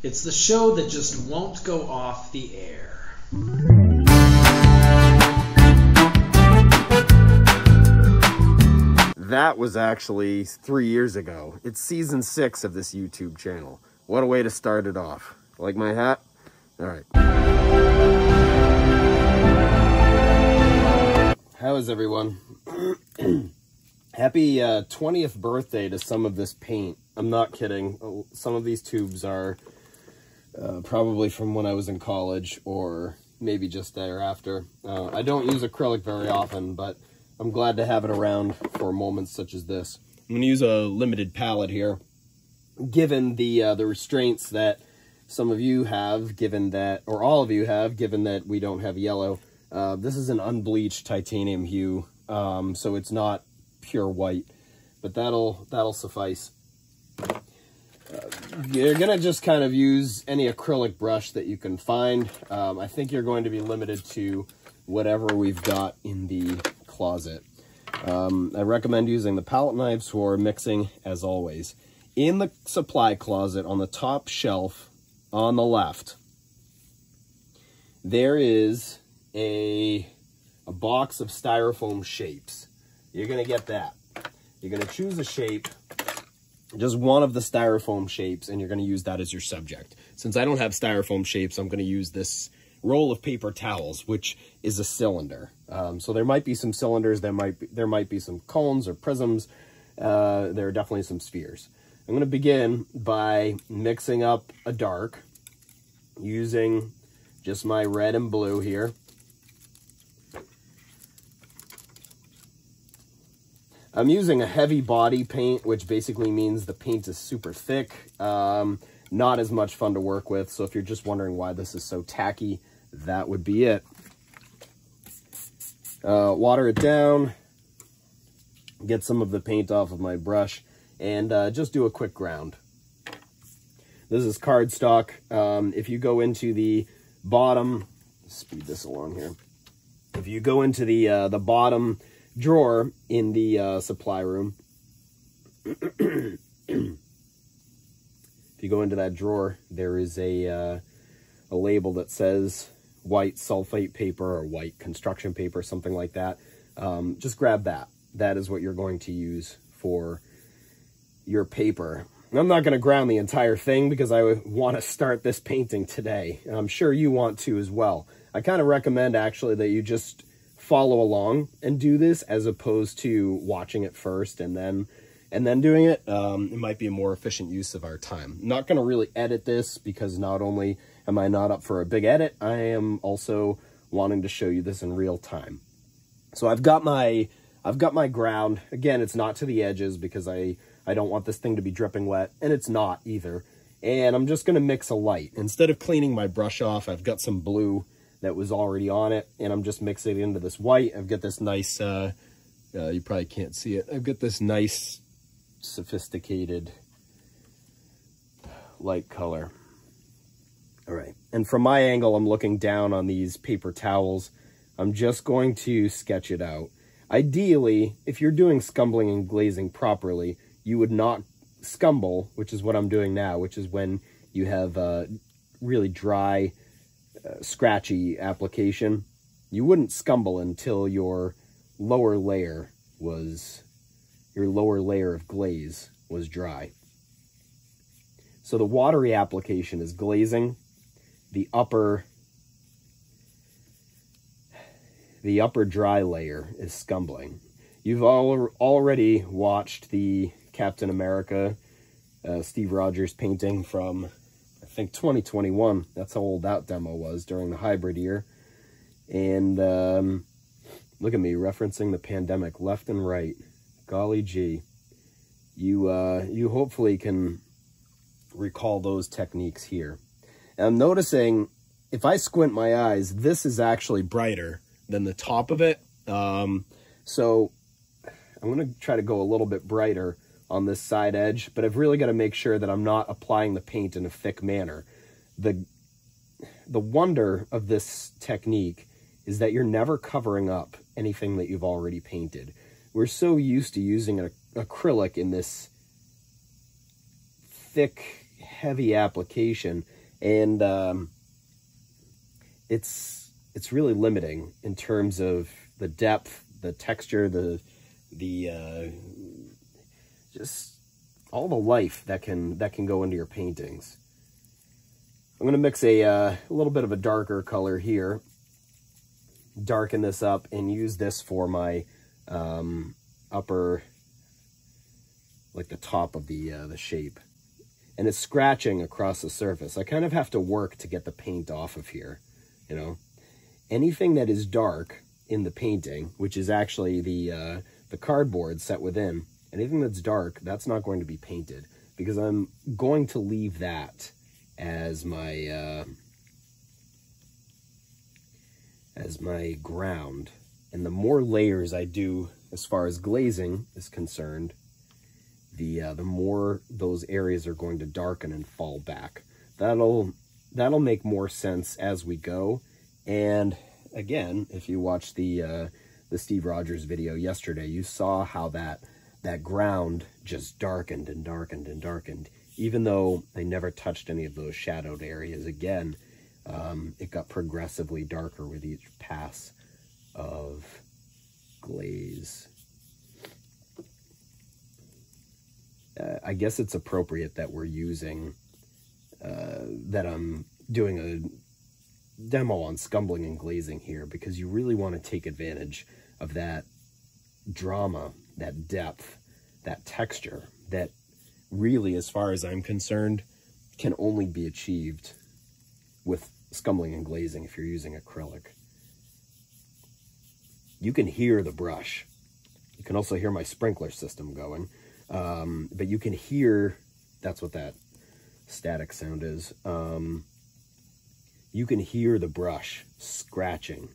It's the show that just won't go off the air. That was actually 3 years ago. It's season 6 of this YouTube channel. What a way to start it off. Like my hat? All right. How is everyone? Happy 20th birthday to some of this paint. I'm not kidding. Some of these tubes are probably from when I was in college or maybe just thereafter. I don't use acrylic very often, but I'm glad to have it around for moments such as this. I'm going to use a limited palette here, given the restraints that some of you have, given that, or all of you have, given that we don't have yellow. This is an unbleached titanium hue, so it's not pure white, but that'll suffice. You're gonna just kind of use any acrylic brush that you can find. I think you're going to be limited to whatever we've got in the closet. I recommend using the palette knives for mixing, as always. In the supply closet, on the top shelf on the left, there is a box of styrofoam shapes. You're going to get that. You're going to choose a shape, just one of the styrofoam shapes, and you're going to use that as your subject. Since I don't have styrofoam shapes, I'm going to use this roll of paper towels, which is a cylinder. So there might be some cylinders, there might be some cones or prisms, there are definitely some spheres. I'm going to begin by mixing up a dark, using just my red and blue here. I'm using a heavy body paint, which basically means the paint is super thick, not as much fun to work with. So if you're just wondering why this is so tacky, that would be it. Water it down, get some of the paint off of my brush, and just do a quick ground. This is cardstock. If you go into the bottom, speed this along here. If you go into the bottom drawer in the supply room, if you go into that drawer, there is a label that says white sulfate paper or white construction paper, something like that. Just grab that. That is what you're going to use for your paper. I'm not going to ground the entire thing because I want to start this painting today. And I'm sure you want to as well. I kind of recommend actually that you just follow along and do this as opposed to watching it first and then doing it. It might be a more efficient use of our time. I'm not going to really edit this because not only am I not up for a big edit, I am also wanting to show you this in real time. So I've got my ground. Again, it's not to the edges because I don't want this thing to be dripping wet, and it's not either. And I'm just going to mix a light. Instead of cleaning my brush off, I've got some blue that was already on it, and I'm just mixing it into this white. I've got this nice, you probably can't see it, I've got this nice, sophisticated light color. All right, and from my angle, I'm looking down on these paper towels. I'm just going to sketch it out. Ideally, if you're doing scumbling and glazing properly, you would not scumble, which is what I'm doing now, which is when you have really dry, scratchy application. You wouldn't scumble until your lower layer of glaze was dry. So the watery application is glazing. The upper dry layer is scumbling. You've already watched the Captain America Steve Rogers painting from, I think, 2021. That's how old that demo was during the hybrid year. And look at me referencing the pandemic left and right. Golly gee. You hopefully can recall those techniques here. And I'm noticing, if I squint my eyes, this is actually brighter than the top of it. So I'm going to try to go a little bit brighter on this side edge, but I've really got to make sure that I'm not applying the paint in a thick manner. The wonder of this technique is that you're never covering up anything that you've already painted. We're so used to using an acrylic in this thick, heavy application, and it's really limiting in terms of the depth, the texture, the just all the life that can go into your paintings. I'm going to mix a little bit of a darker color here, darken this up, and use this for my upper, like the top of the shape. And it's scratching across the surface. I kind of have to work to get the paint off of here, you know. Anything that is dark in the painting, which is actually the cardboard set within, anything that's dark, that's not going to be painted, because I'm going to leave that as my ground. And the more layers I do as far as glazing is concerned, the more those areas are going to darken and fall back. That'll make more sense as we go. And again, if you watched the Steve Rogers video yesterday, you saw how that ground just darkened and darkened and darkened. Even though I never touched any of those shadowed areas again, it got progressively darker with each pass of glaze. I guess it's appropriate that we're using, that I'm doing a demo on scumbling and glazing here, because you really want to take advantage of that drama, that depth, that texture, that really, as far as I'm concerned, can only be achieved with scumbling and glazing if you're using acrylic. You can hear the brush. You can also hear my sprinkler system going. But you can hear, that's what that static sound is. You can hear the brush scratching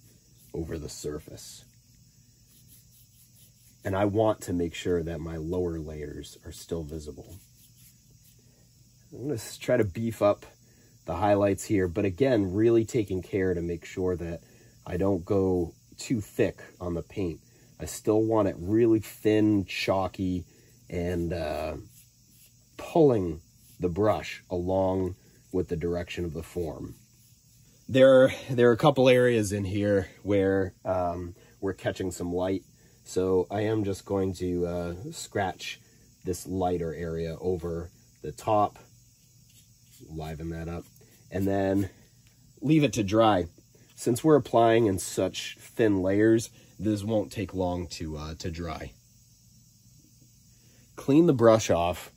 over the surface. And I want to make sure that my lower layers are still visible. I'm going to try to beef up the highlights here, but again, really taking care to make sure that I don't go too thick on the paint. I still want it really thin, chalky, and pulling the brush along with the direction of the form. There are a couple areas in here where we're catching some light, so I am just going to scratch this lighter area over the top, liven that up, and then leave it to dry. Since we're applying in such thin layers, this won't take long to dry. Clean the brush off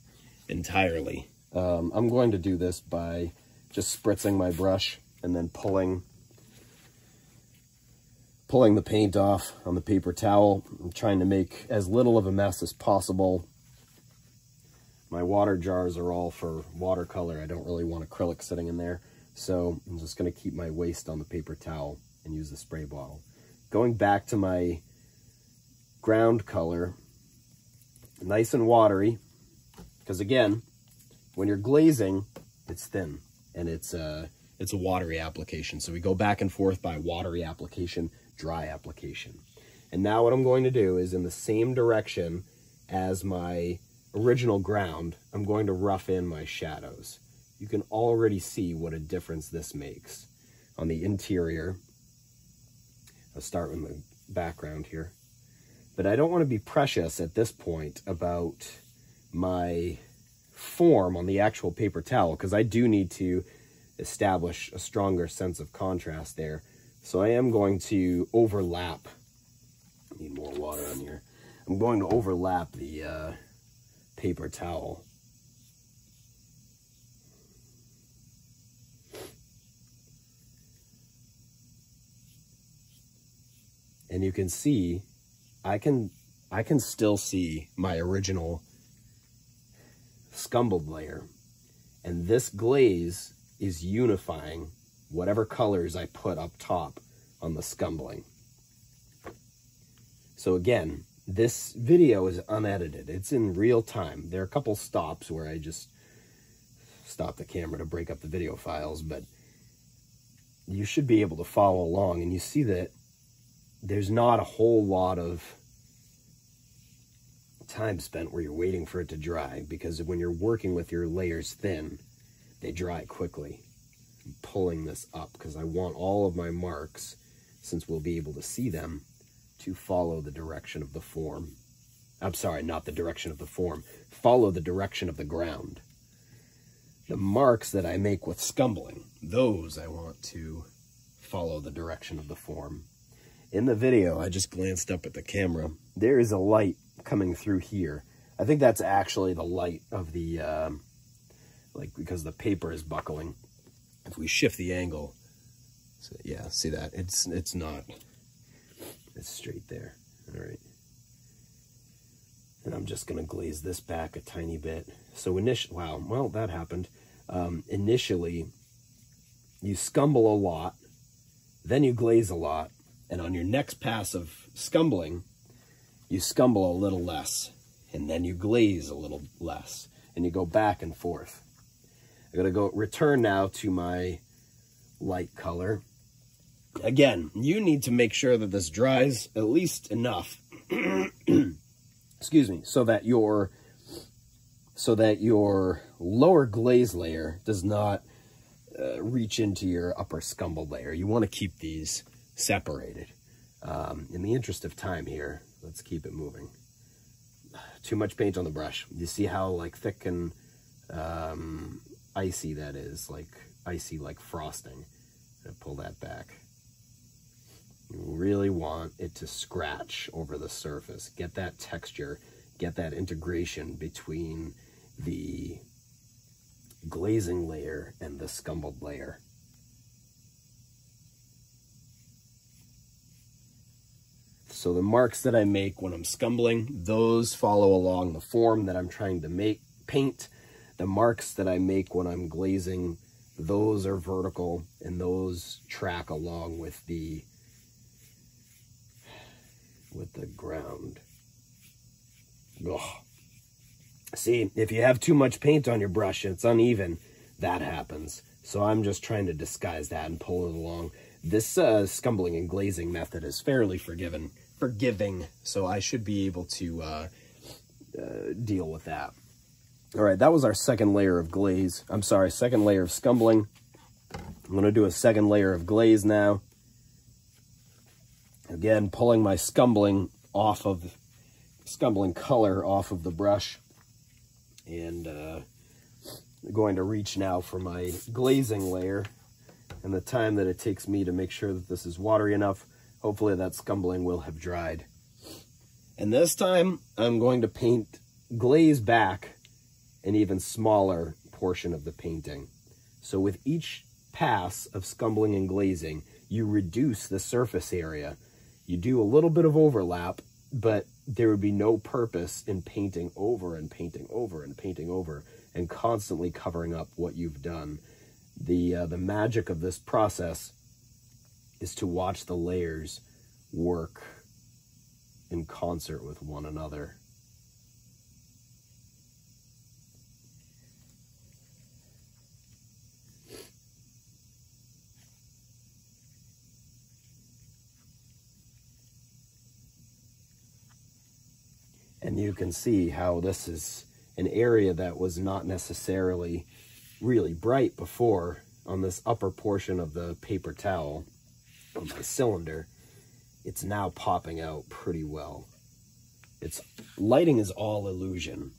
entirely. I'm going to do this by just spritzing my brush and then pulling the paint off on the paper towel. I'm trying to make as little of a mess as possible. My water jars are all for watercolor. I don't really want acrylic sitting in there, so I'm just going to keep my waste on the paper towel and use the spray bottle. Going back to my ground color, nice and watery, because again, when you're glazing, it's thin and it's a watery application. So we go back and forth by watery application, dry application. And now what I'm going to do is, in the same direction as my original ground, I'm going to rough in my shadows. You can already see what a difference this makes on the interior. I'll start with my background here. But I don't want to be precious at this point about my form on the actual paper towel, because I do need to establish a stronger sense of contrast there. So I am going to overlap. I need more water on here. I'm going to overlap the paper towel. And you can see, I can still see my original scumbled layer. And this glaze is unifying whatever colors I put up top on the scumbling. So again, this video is unedited. It's in real time. There are a couple stops where I just stop the camera to break up the video files, but you should be able to follow along, and you see that there's not a whole lot of time spent where you're waiting for it to dry, because when you're working with your layers thin, they dry quickly. I'm pulling this up because I want all of my marks, since we'll be able to see them, to follow the direction of the form. I'm sorry, not the direction of the form. Follow the direction of the ground. The marks that I make with scumbling, those I want to follow the direction of the form. In the video, I just glanced up at the camera. There is a light coming through here. I think that's actually the light of the, because the paper is buckling. If we shift the angle, so yeah, see that? It's not. It's straight there. All right. And I'm just going to glaze this back a tiny bit. So wow, well, that happened. Initially, you scumble a lot, then you glaze a lot, and on your next pass of scumbling, you scumble a little less, and then you glaze a little less, and you go back and forth. I'm going to return now to my light color. Again, you need to make sure that this dries at least enough, excuse me, so that your lower glaze layer does not reach into your upper scumbled layer. You want to keep these separated. In the interest of time here, let's keep it moving. Too much paint on the brush. You see how like thick and icy that is, like icy like frosting. I'm gonna pull that back. You really want it to scratch over the surface. Get that texture, get that integration between the glazing layer and the scumbled layer. So the marks that I make when I'm scumbling, those follow along the form that I'm trying to paint. The marks that I make when I'm glazing, those are vertical, and those track along with the ground. Ugh. See, if you have too much paint on your brush and it's uneven, that happens. So I'm just trying to disguise that and pull it along. This scumbling and glazing method is fairly forgiving, so I should be able to deal with that. All right, that was our second layer of glaze. I'm sorry, second layer of scumbling. I'm going to do a second layer of glaze now. Again, pulling my scumbling color off of the brush, and going to reach now for my glazing layer, and the time that it takes me to make sure that this is watery enough. Hopefully that scumbling will have dried. And this time I'm going to glaze back an even smaller portion of the painting. So with each pass of scumbling and glazing, you reduce the surface area. You do a little bit of overlap, but there would be no purpose in painting over and painting over and painting over and constantly covering up what you've done. The magic of this process is to watch the layers work in concert with one another. And you can see how this is an area that was not necessarily really bright before. On this upper portion of the paper towel, on my cylinder, it's now popping out pretty well. Lighting is all illusion.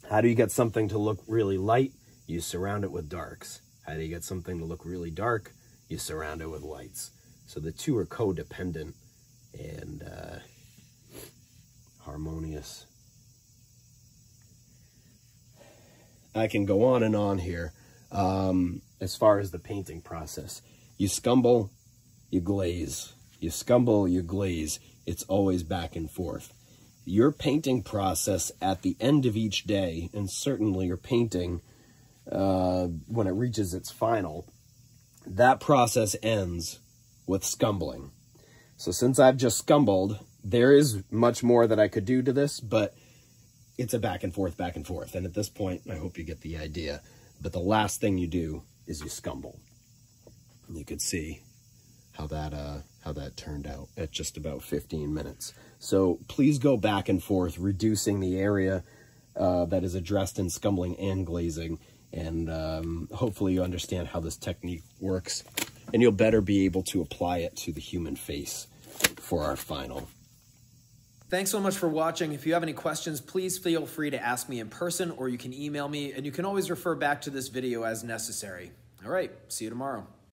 How do you get something to look really light? You surround it with darks. How do you get something to look really dark? You surround it with lights. So the two are codependent and harmonious. I can go on and on here. As far as the painting process, you scumble, you glaze. You scumble, you glaze. It's always back and forth. Your painting process at the end of each day, and certainly your painting when it reaches its final, that process ends with scumbling. So since I've just scumbled, there is much more that I could do to this, but it's a back and forth, back and forth. And at this point, I hope you get the idea. But the last thing you do is you scumble. And you could see how that turned out at just about 15 minutes. So please go back and forth, reducing the area that is addressed in scumbling and glazing. And hopefully you understand how this technique works, and you'll better be able to apply it to the human face for our final. Thanks so much for watching. If you have any questions, please feel free to ask me in person, or you can email me, and you can always refer back to this video as necessary. All right, see you tomorrow.